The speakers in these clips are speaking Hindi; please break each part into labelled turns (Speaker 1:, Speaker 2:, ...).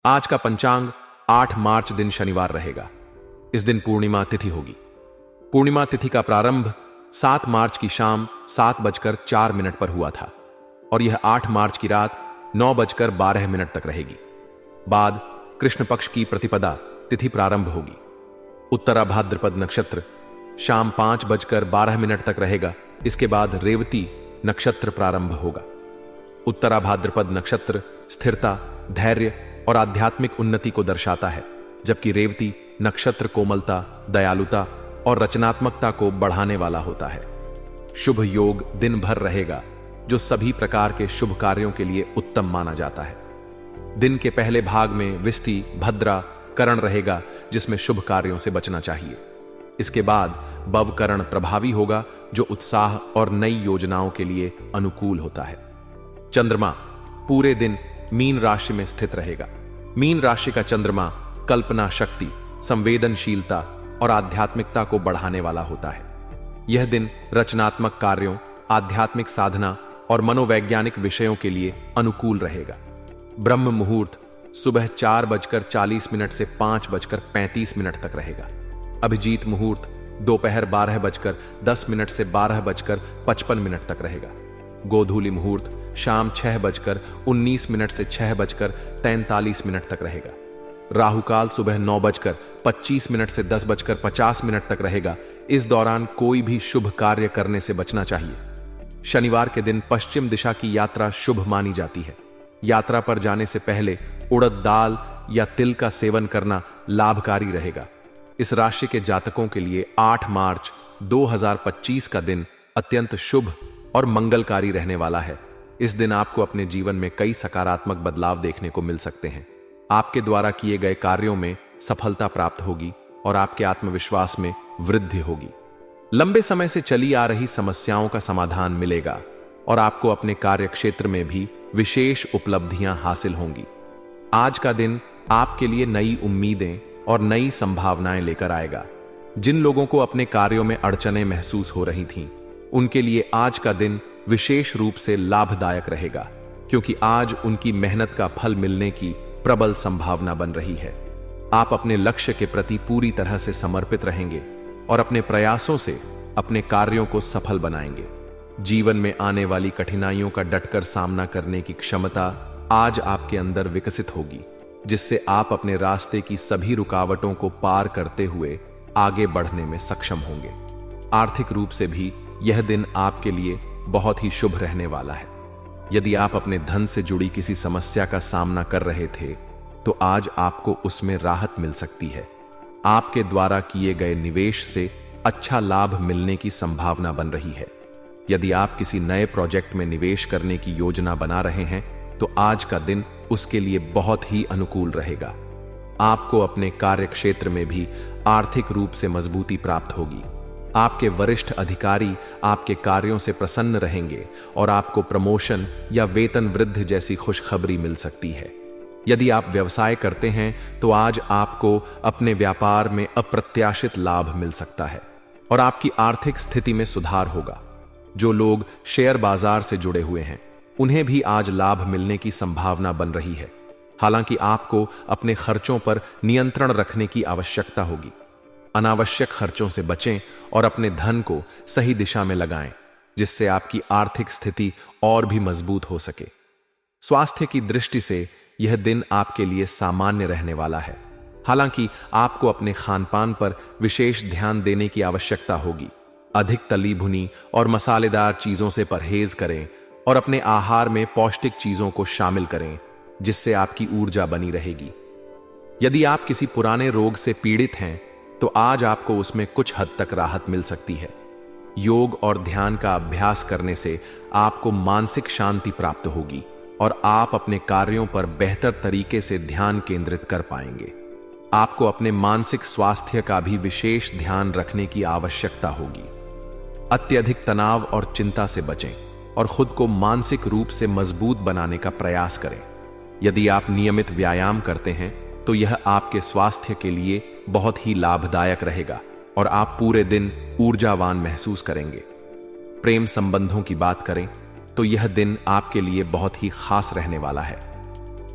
Speaker 1: आज का पंचांग 8 मार्च दिन शनिवार रहेगा। इस दिन पूर्णिमा तिथि होगी। पूर्णिमा तिथि का प्रारंभ 7 मार्च की शाम 7:04 पर हुआ था और यह 8 मार्च की रात 9:12 तक रहेगी। बाद कृष्ण पक्ष की प्रतिपदा तिथि प्रारंभ होगी। उत्तरा भाद्रपद नक्षत्र शाम 5:12 तक रहेगा। इसके बाद रेवती नक्षत्र प्रारंभ होगा। उत्तरा भाद्रपद नक्षत्र स्थिरता, धैर्य और आध्यात्मिक उन्नति को दर्शाता है, जबकि रेवती नक्षत्र कोमलता, दयालुता और रचनात्मकता को बढ़ाने वाला होता है। शुभ योग दिन भर रहेगा, जो सभी प्रकार के शुभ कार्यों के लिए उत्तम माना जाता है। दिन के पहले भाग में विस्ति, भद्रा करण रहेगा, जिसमें शुभ कार्यों से बचना चाहिए। इसके बाद बव करण प्रभावी होगा, जो उत्साह और नई योजनाओं के लिए अनुकूल होता है। चंद्रमा पूरे दिन मीन राशि में स्थित रहेगा। मीन राशि का चंद्रमा कल्पना शक्ति, संवेदनशीलता और आध्यात्मिकता को बढ़ाने वाला होता है। यह दिन रचनात्मक कार्यों, आध्यात्मिक साधना और मनोवैज्ञानिक विषयों के लिए अनुकूल रहेगा। ब्रह्म मुहूर्त सुबह 4:40 से 5:35 तक रहेगा। अभिजीत मुहूर्त दोपहर 12:10 से 12:55 तक रहेगा। गोधूली मुहूर्त शाम 6:19 से 6:43 तक रहेगा। राहुकाल सुबह 9:25 से 10:50 तक रहेगा। इस दौरान कोई भी शुभ कार्य करने से बचना चाहिए। शनिवार के दिन पश्चिम दिशा की यात्रा शुभ मानी जाती है। यात्रा पर जाने से पहले उड़द दाल या तिल का सेवन करना लाभकारी रहेगा। इस राशि के जातकों के लिए 8 मार्च 2025 का दिन अत्यंत शुभ और मंगलकारी रहने वाला है। इस दिन आपको अपने जीवन में कई सकारात्मक बदलाव देखने को मिल सकते हैं। आपके द्वारा किए गए कार्यों में सफलता प्राप्त होगी और आपके आत्मविश्वास में वृद्धि होगी। लंबे समय से चली आ रही समस्याओं का समाधान मिलेगा और आपको अपने कार्य क्षेत्र में भी विशेष उपलब्धियां हासिल होंगी। आज का दिन आपके लिए नई उम्मीदें और नई संभावनाएं लेकर आएगा। जिन लोगों को अपने कार्यों में अड़चनें महसूस हो रही थीं, उनके लिए आज का दिन विशेष रूप से लाभदायक रहेगा, क्योंकि आज उनकी मेहनत का फल मिलने की प्रबल संभावना बन रही है। आप अपने लक्ष्य के प्रति पूरी तरह से समर्पित रहेंगे और अपने प्रयासों से अपने कार्यों को सफल बनाएंगे। जीवन में आने वाली कठिनाइयों का डटकर सामना करने की क्षमता आज आपके अंदर विकसित होगी, जिससे आप अपने रास्ते की सभी रुकावटों को पार करते हुए आगे बढ़ने में सक्षम होंगे। आर्थिक रूप से भी यह दिन आपके लिए बहुत ही शुभ रहने वाला है। यदि आप अपने धन से जुड़ी किसी समस्या का सामना कर रहे थे, तो आज आपको उसमें राहत मिल सकती है। आपके द्वारा किए गए निवेश से अच्छा लाभ मिलने की संभावना बन रही है। यदि आप किसी नए प्रोजेक्ट में निवेश करने की योजना बना रहे हैं, तो आज का दिन उसके लिए बहुत ही अनुकूल रहेगा। आपको अपने कार्य क्षेत्र में भी आर्थिक रूप से मजबूती प्राप्त होगी। आपके वरिष्ठ अधिकारी आपके कार्यों से प्रसन्न रहेंगे और आपको प्रमोशन या वेतन वृद्धि जैसी खुशखबरी मिल सकती है। यदि आप व्यवसाय करते हैं, तो आज आपको अपने व्यापार में अप्रत्याशित लाभ मिल सकता है और आपकी आर्थिक स्थिति में सुधार होगा। जो लोग शेयर बाजार से जुड़े हुए हैं, उन्हें भी आज लाभ मिलने की संभावना बन रही है। हालांकि आपको अपने खर्चों पर नियंत्रण रखने की आवश्यकता होगी। अनावश्यक खर्चों से बचें और अपने धन को सही दिशा में लगाएं, जिससे आपकी आर्थिक स्थिति और भी मजबूत हो सके। स्वास्थ्य की दृष्टि से यह दिन आपके लिए सामान्य रहने वाला है। हालांकि आपको अपने खानपान पर विशेष ध्यान देने की आवश्यकता होगी। अधिक तली भुनी और मसालेदार चीजों से परहेज करें और अपने आहार में पौष्टिक चीजों को शामिल करें, जिससे आपकी ऊर्जा बनी रहेगी। यदि आप किसी पुराने रोग से पीड़ित हैं, तो आज आपको उसमें कुछ हद तक राहत मिल सकती है। योग और ध्यान का अभ्यास करने से आपको मानसिक शांति प्राप्त होगी और आप अपने कार्यों पर बेहतर तरीके से ध्यान केंद्रित कर पाएंगे। आपको अपने मानसिक स्वास्थ्य का भी विशेष ध्यान रखने की आवश्यकता होगी। अत्यधिक तनाव और चिंता से बचें और खुद को मानसिक रूप से मजबूत बनाने का प्रयास करें। यदि आप नियमित व्यायाम करते हैं, तो यह आपके स्वास्थ्य के लिए बहुत ही लाभदायक रहेगा और आप पूरे दिन ऊर्जावान महसूस करेंगे। प्रेम संबंधों की बात करें, तो यह दिन आपके लिए बहुत ही खास रहने वाला है।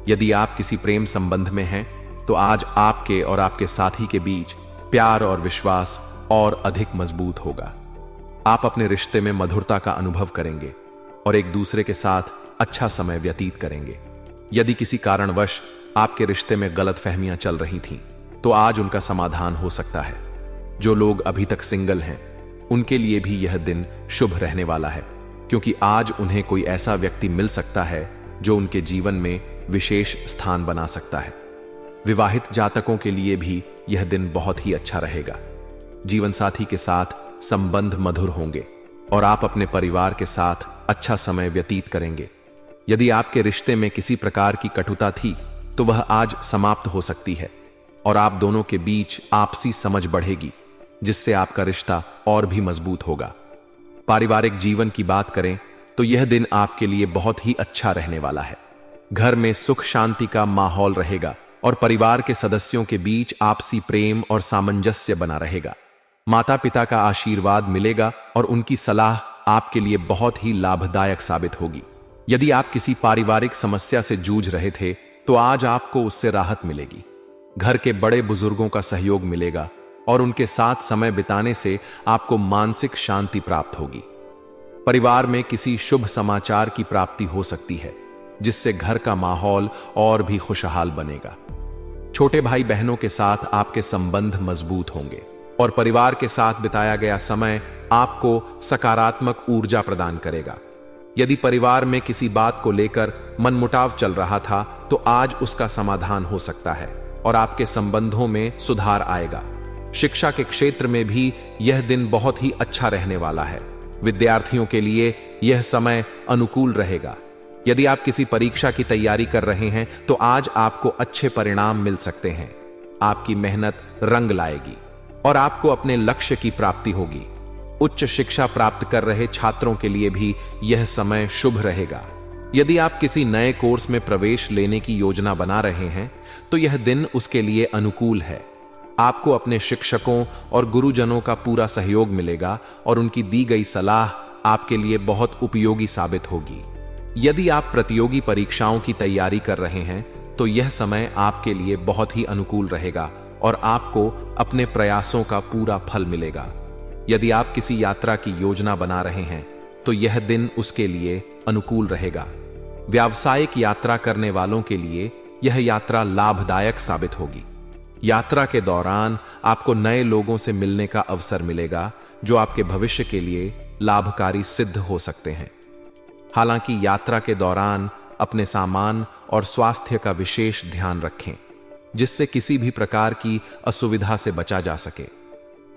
Speaker 1: यदि आप किसी प्रेम संबंध में हैं तो आज आपके और आपके साथी के बीच प्यार और विश्वास और अधिक मजबूत होगा। आप अपने रिश्ते में मधुरता का अनुभव करेंगे और एक दूसरे के साथ अच्छा समय व्यतीत करेंगे। यदि किसी कारणवश आपके रिश्ते में गलतफहमियां चल रही थीं, तो आज उनका समाधान हो सकता है। जो लोग अभी तक सिंगल हैं, उनके लिए भी यह दिन शुभ रहने वाला है, क्योंकि आज उन्हें कोई ऐसा व्यक्ति मिल सकता है जो उनके जीवन में विशेष स्थान बना सकता है। विवाहित जातकों के लिए भी यह दिन बहुत ही अच्छा रहेगा। जीवन साथी के साथ संबंध मधुर होंगे और आप अपने परिवार के साथ अच्छा समय व्यतीत करेंगे। यदि आपके रिश्ते में किसी प्रकार की कटुता थी, तो वह आज समाप्त हो सकती है और आप दोनों के बीच आपसी समझ बढ़ेगी, जिससे आपका रिश्ता और भी मजबूत होगा। पारिवारिक जीवन की बात करें तो यह दिन आपके लिए बहुत ही अच्छा रहने वाला है। घर में सुख शांति का माहौल रहेगा और परिवार के सदस्यों के बीच आपसी प्रेम और सामंजस्य बना रहेगा। माता पिता का आशीर्वाद मिलेगा और उनकी सलाह आपके लिए बहुत ही लाभदायक साबित होगी। यदि आप किसी पारिवारिक समस्या से जूझ रहे थे, तो आज आपको उससे राहत मिलेगी। घर के बड़े बुजुर्गों का सहयोग मिलेगा और उनके साथ समय बिताने से आपको मानसिक शांति प्राप्त होगी। परिवार में किसी शुभ समाचार की प्राप्ति हो सकती है, जिससे घर का माहौल और भी खुशहाल बनेगा। छोटे भाई बहनों के साथ आपके संबंध मजबूत होंगे और परिवार के साथ बिताया गया समय आपको सकारात्मक ऊर्जा प्रदान करेगा। यदि परिवार में किसी बात को लेकर मनमुटाव चल रहा था, तो आज उसका समाधान हो सकता है और आपके संबंधों में सुधार आएगा। शिक्षा के क्षेत्र में भी यह दिन बहुत ही अच्छा रहने वाला है। विद्यार्थियों के लिए यह समय अनुकूल रहेगा। यदि आप किसी परीक्षा की तैयारी कर रहे हैं, तो आज आपको अच्छे परिणाम मिल सकते हैं। आपकी मेहनत रंग लाएगी और आपको अपने लक्ष्य की प्राप्ति होगी। उच्च शिक्षा प्राप्त कर रहे छात्रों के लिए भी यह समय शुभ रहेगा। यदि आप किसी नए कोर्स में प्रवेश लेने की योजना बना रहे हैं, तो यह दिन उसके लिए अनुकूल है। आपको अपने शिक्षकों और गुरुजनों का पूरा सहयोग मिलेगा और उनकी दी गई सलाह आपके लिए बहुत उपयोगी साबित होगी। यदि आप प्रतियोगी परीक्षाओं की तैयारी कर रहे हैं, तो यह समय आपके लिए बहुत ही अनुकूल रहेगा और आपको अपने प्रयासों का पूरा फल मिलेगा। यदि आप किसी यात्रा की योजना बना रहे हैं, तो यह दिन उसके लिए अनुकूल रहेगा। व्यावसायिक यात्रा करने वालों के लिए यह यात्रा लाभदायक साबित होगी। यात्रा के दौरान आपको नए लोगों से मिलने का अवसर मिलेगा, जो आपके भविष्य के लिए लाभकारी सिद्ध हो सकते हैं। हालांकि यात्रा के दौरान अपने सामान और स्वास्थ्य का विशेष ध्यान रखें, जिससे किसी भी प्रकार की असुविधा से बचा जा सके।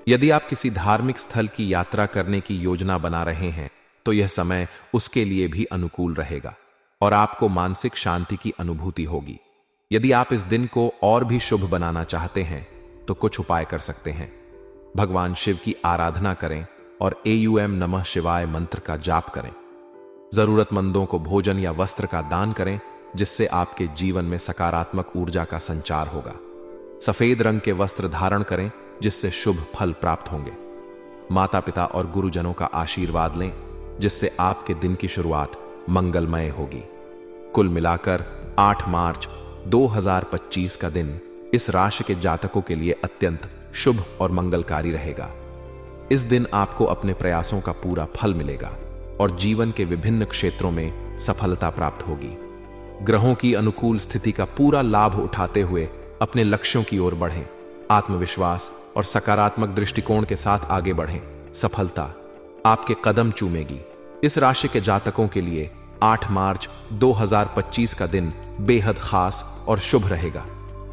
Speaker 1: यदि आप किसी धार्मिक स्थल की यात्रा करने की योजना बना रहे हैं, तो यह समय उसके लिए भी अनुकूल रहेगा और आपको मानसिक शांति की अनुभूति होगी। यदि आप इस दिन को और भी शुभ बनाना चाहते हैं, तो कुछ उपाय कर सकते हैं। भगवान शिव की आराधना करें और AUM नमः शिवाय मंत्र का जाप करें। जरूरतमंदों को भोजन या वस्त्र का दान करें, जिससे आपके जीवन में सकारात्मक ऊर्जा का संचार होगा। सफेद रंग के वस्त्र धारण करें, जिससे शुभ फल प्राप्त होंगे। माता पिता और गुरुजनों का आशीर्वाद लें, जिससे आपके दिन की शुरुआत मंगलमय होगी। कुल मिलाकर 8 मार्च 2025 का दिन इस राशि के जातकों के लिए अत्यंत शुभ और मंगलकारी रहेगा। इस दिन आपको अपने प्रयासों का पूरा फल मिलेगा और जीवन के विभिन्न क्षेत्रों में सफलता प्राप्त होगी। ग्रहों की अनुकूल स्थिति का पूरा लाभ उठाते हुए अपने लक्ष्यों की ओर बढ़ें। आत्मविश्वास और सकारात्मक दृष्टिकोण के साथ आगे बढ़ें। सफलता आपके कदम चूमेगी। इस राशि के जातकों के लिए 8 मार्च 2025 का दिन बेहद खास और शुभ रहेगा।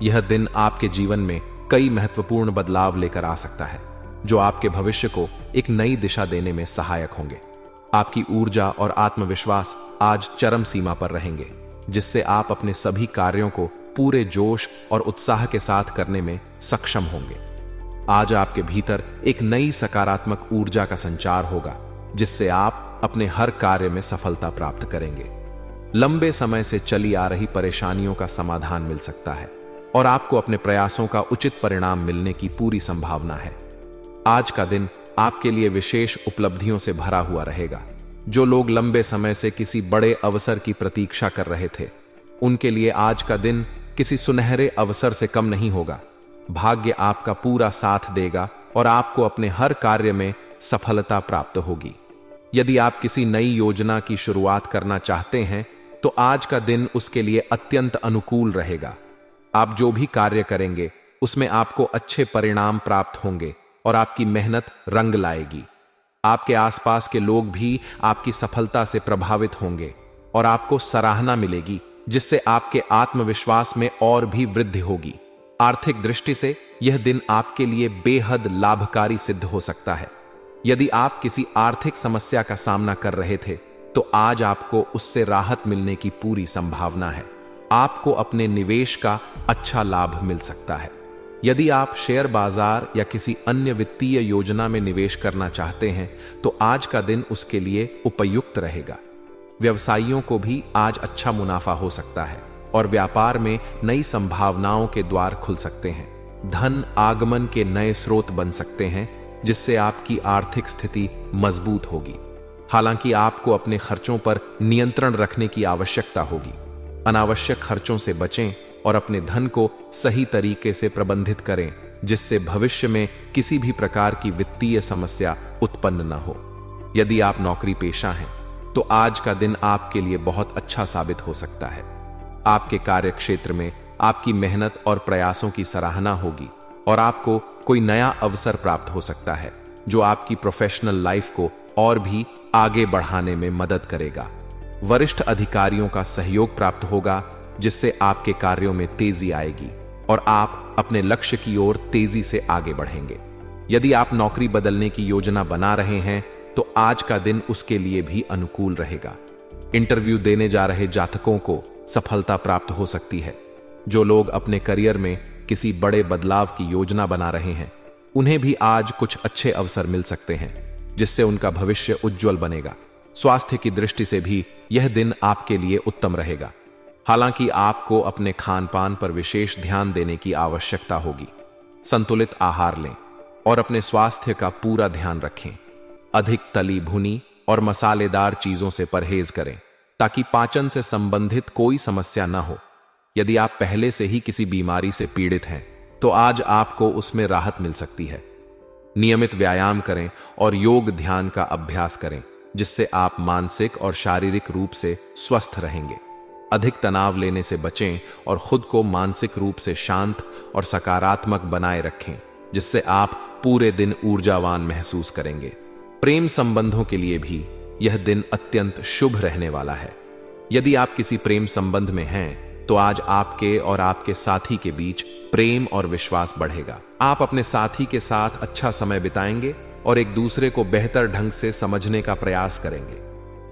Speaker 1: यह दिन आपके जीवन में कई महत्वपूर्ण बदलाव लेकर आ सकता है, जो आपके भविष्य को एक नई दिशा देने में सहायक होंगे। आपकी ऊर्जा और आत्मविश्वास आज चरम सीमा पर रहेंगे, जिससे आप अपने सभी कार्यों को पूरे जोश और उत्साह के साथ करने में सक्षम होंगे। आज आपके भीतर एक नई सकारात्मक ऊर्जा का संचार होगा, जिससे आप अपने हर कार्य में सफलता प्राप्त करेंगे। लंबे समय से चली आ रही परेशानियों का समाधान मिल सकता है और आपको अपने प्रयासों का उचित परिणाम मिलने की पूरी संभावना है। आज का दिन आपके लिए विशेष उपलब्धियों से भरा हुआ रहेगा। जो लोग लंबे समय से किसी बड़े अवसर की प्रतीक्षा कर रहे थे, उनके लिए आज का दिन किसी सुनहरे अवसर से कम नहीं होगा। भाग्य आपका पूरा साथ देगा और आपको अपने हर कार्य में सफलता प्राप्त होगी। यदि आप किसी नई योजना की शुरुआत करना चाहते हैं तो आज का दिन उसके लिए अत्यंत अनुकूल रहेगा। आप जो भी कार्य करेंगे उसमें आपको अच्छे परिणाम प्राप्त होंगे और आपकी मेहनत रंग लाएगी। आपके आसपास के लोग भी आपकी सफलता से प्रभावित होंगे और आपको सराहना मिलेगी, जिससे आपके आत्मविश्वास में और भी वृद्धि होगी। आर्थिक दृष्टि से यह दिन आपके लिए बेहद लाभकारी सिद्ध हो सकता है। यदि आप किसी आर्थिक समस्या का सामना कर रहे थे तो आज आपको उससे राहत मिलने की पूरी संभावना है। आपको अपने निवेश का अच्छा लाभ मिल सकता है। यदि आप शेयर बाजार या किसी अन्य वित्तीय योजना में निवेश करना चाहते हैं तो आज का दिन उसके लिए उपयुक्त रहेगा। व्यवसायियों को भी आज अच्छा मुनाफा हो सकता है और व्यापार में नई संभावनाओं के द्वार खुल सकते हैं। धन आगमन के नए स्रोत बन सकते हैं, जिससे आपकी आर्थिक स्थिति मजबूत होगी। हालांकि आपको अपने खर्चों पर नियंत्रण रखने की आवश्यकता होगी। अनावश्यक खर्चों से बचें और अपने धन को सही तरीके से प्रबंधित करें, जिससे भविष्य में किसी भी प्रकार की वित्तीय समस्या उत्पन्न न हो। यदि आप नौकरी पेशा हैं तो आज का दिन आपके लिए बहुत अच्छा साबित हो सकता है। आपके कार्य क्षेत्र में आपकी मेहनत और प्रयासों की सराहना होगी और आपको कोई नया अवसर प्राप्त हो सकता है जो आपकी प्रोफेशनल लाइफ को और भी आगे बढ़ाने में मदद करेगा। वरिष्ठ अधिकारियों का सहयोग प्राप्त होगा, जिससे आपके कार्यों में तेजी आएगी और आप अपने लक्ष्य की ओर तेजी से आगे बढ़ेंगे। यदि आप नौकरी बदलने की योजना बना रहे हैं तो आज का दिन उसके लिए भी अनुकूल रहेगा। इंटरव्यू देने जा रहे जातकों को सफलता प्राप्त हो सकती है। जो लोग अपने करियर में किसी बड़े बदलाव की योजना बना रहे हैं उन्हें भी आज कुछ अच्छे अवसर मिल सकते हैं, जिससे उनका भविष्य उज्जवल बनेगा। स्वास्थ्य की दृष्टि से भी यह दिन आपके लिए उत्तम रहेगा। हालांकि आपको अपने खान पान पर विशेष ध्यान देने की आवश्यकता होगी। संतुलित आहार लें और अपने स्वास्थ्य का पूरा ध्यान रखें। अधिक तली भुनी और मसालेदार चीजों से परहेज करें ताकि पाचन से संबंधित कोई समस्या न हो। यदि आप पहले से ही किसी बीमारी से पीड़ित हैं तो आज आपको उसमें राहत मिल सकती है। नियमित व्यायाम करें और योग ध्यान का अभ्यास करें, जिससे आप मानसिक और शारीरिक रूप से स्वस्थ रहेंगे। अधिक तनाव लेने से बचें और खुद को मानसिक रूप से शांत और सकारात्मक बनाए रखें, जिससे आप पूरे दिन ऊर्जावान महसूस करेंगे। प्रेम संबंधों के लिए भी यह दिन अत्यंत शुभ रहने वाला है। यदि आप किसी प्रेम संबंध में हैं तो आज आपके और आपके साथी के बीच प्रेम और विश्वास बढ़ेगा। आप अपने साथी के साथ अच्छा समय बिताएंगे और एक दूसरे को बेहतर ढंग से समझने का प्रयास करेंगे।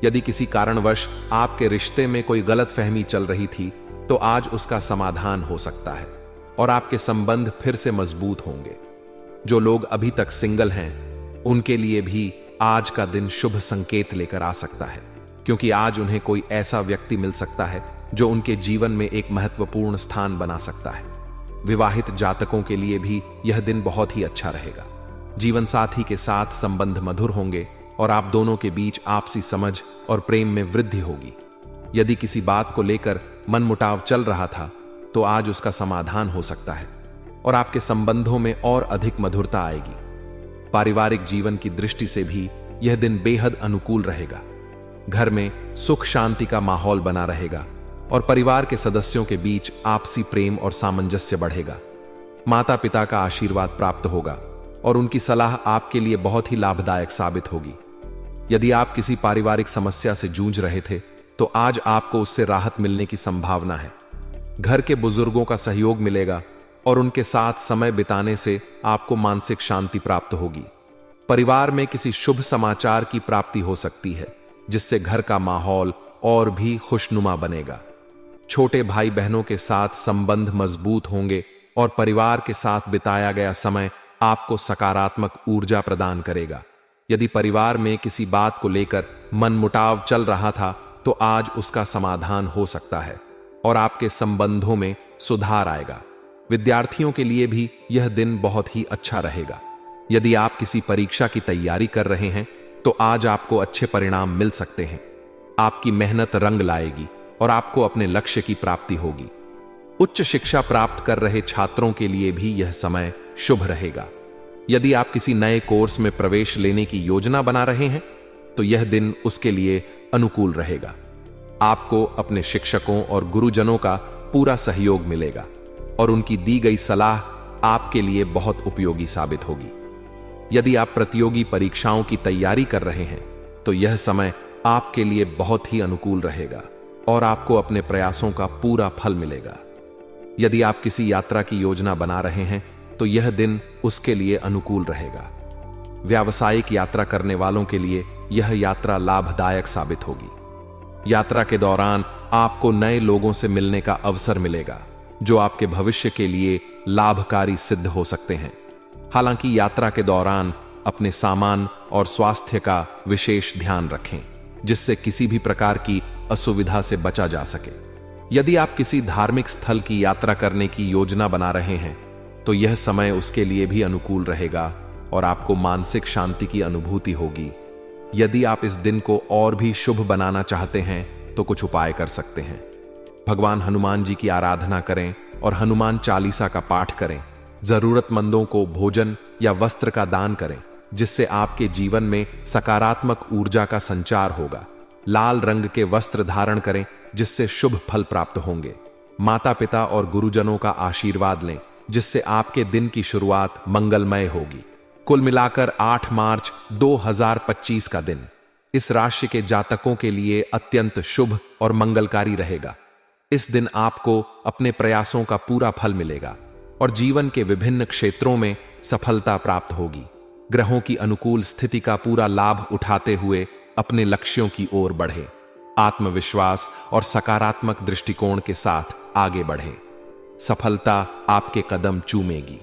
Speaker 1: यदि किसी कारणवश आपके रिश्ते में कोई गलतफहमी चल रही थी तो आज उसका समाधान हो सकता है और आपके संबंध फिर से मजबूत होंगे। जो लोग अभी तक सिंगल हैं उनके लिए भी आज का दिन शुभ संकेत लेकर आ सकता है, क्योंकि आज उन्हें कोई ऐसा व्यक्ति मिल सकता है जो उनके जीवन में एक महत्वपूर्ण स्थान बना सकता है। विवाहित जातकों के लिए भी यह दिन बहुत ही अच्छा रहेगा। जीवन साथी के साथ संबंध मधुर होंगे और आप दोनों के बीच आपसी समझ और प्रेम में वृद्धि होगी। यदि किसी बात को लेकर मनमुटाव चल रहा था तो आज उसका समाधान हो सकता है और आपके संबंधों में और अधिक मधुरता आएगी। पारिवारिक जीवन की दृष्टि से भी यह दिन बेहद अनुकूल रहेगा। घर में सुख शांति का माहौल बना रहेगा और परिवार के सदस्यों के बीच आपसी प्रेम और सामंजस्य बढ़ेगा। माता पिता का आशीर्वाद प्राप्त होगा और उनकी सलाह आपके लिए बहुत ही लाभदायक साबित होगी। यदि आप किसी पारिवारिक समस्या से जूझ रहे थे तो आज आपको उससे राहत मिलने की संभावना है। घर के बुजुर्गों का सहयोग मिलेगा और उनके साथ समय बिताने से आपको मानसिक शांति प्राप्त होगी। परिवार में किसी शुभ समाचार की प्राप्ति हो सकती है, जिससे घर का माहौल और भी खुशनुमा बनेगा। छोटे भाई बहनों के साथ संबंध मजबूत होंगे और परिवार के साथ बिताया गया समय आपको सकारात्मक ऊर्जा प्रदान करेगा। यदि परिवार में किसी बात को लेकर मनमुटाव चल रहा था तो आज उसका समाधान हो सकता है और आपके संबंधों में सुधार आएगा। विद्यार्थियों के लिए भी यह दिन बहुत ही अच्छा रहेगा। यदि आप किसी परीक्षा की तैयारी कर रहे हैं तो आज आपको अच्छे परिणाम मिल सकते हैं। आपकी मेहनत रंग लाएगी और आपको अपने लक्ष्य की प्राप्ति होगी। उच्च शिक्षा प्राप्त कर रहे छात्रों के लिए भी यह समय शुभ रहेगा। यदि आप किसी नए कोर्स में प्रवेश लेने की योजना बना रहे हैं तो यह दिन उसके लिए अनुकूल रहेगा। आपको अपने शिक्षकों और गुरुजनों का पूरा सहयोग मिलेगा और उनकी दी गई सलाह आपके लिए बहुत उपयोगी साबित होगी। यदि आप प्रतियोगी परीक्षाओं की तैयारी कर रहे हैं तो यह समय आपके लिए बहुत ही अनुकूल रहेगा और आपको अपने प्रयासों का पूरा फल मिलेगा। यदि आप किसी यात्रा की योजना बना रहे हैं तो यह दिन उसके लिए अनुकूल रहेगा। व्यावसायिक यात्रा करने वालों के लिए यह यात्रा लाभदायक साबित होगी। यात्रा के दौरान आपको नए लोगों से मिलने का अवसर मिलेगा जो आपके भविष्य के लिए लाभकारी सिद्ध हो सकते हैं। हालांकि यात्रा के दौरान अपने सामान और स्वास्थ्य का विशेष ध्यान रखें जिससे किसी भी प्रकार की असुविधा से बचा जा सके। यदि आप किसी धार्मिक स्थल की यात्रा करने की योजना बना रहे हैं तो यह समय उसके लिए भी अनुकूल रहेगा और आपको मानसिक शांति की अनुभूति होगी। यदि आप इस दिन को और भी शुभ बनाना चाहते हैं तो कुछ उपाय कर सकते हैं। भगवान हनुमान जी की आराधना करें और हनुमान चालीसा का पाठ करें। जरूरतमंदों को भोजन या वस्त्र का दान करें जिससे आपके जीवन में सकारात्मक ऊर्जा का संचार होगा। लाल रंग के वस्त्र धारण करें जिससे शुभ फल प्राप्त होंगे। माता पिता और गुरुजनों का आशीर्वाद लें जिससे आपके दिन की शुरुआत मंगलमय होगी। कुल मिलाकर 8 मार्च 2025 का दिन इस राशि के जातकों के लिए अत्यंत शुभ और मंगलकारी रहेगा। इस दिन आपको अपने प्रयासों का पूरा फल मिलेगा और जीवन के विभिन्न क्षेत्रों में सफलता प्राप्त होगी। ग्रहों की अनुकूल स्थिति का पूरा लाभ उठाते हुए अपने लक्ष्यों की ओर बढ़ें। आत्मविश्वास और सकारात्मक दृष्टिकोण के साथ आगे बढ़ें। सफलता आपके कदम चूमेगी।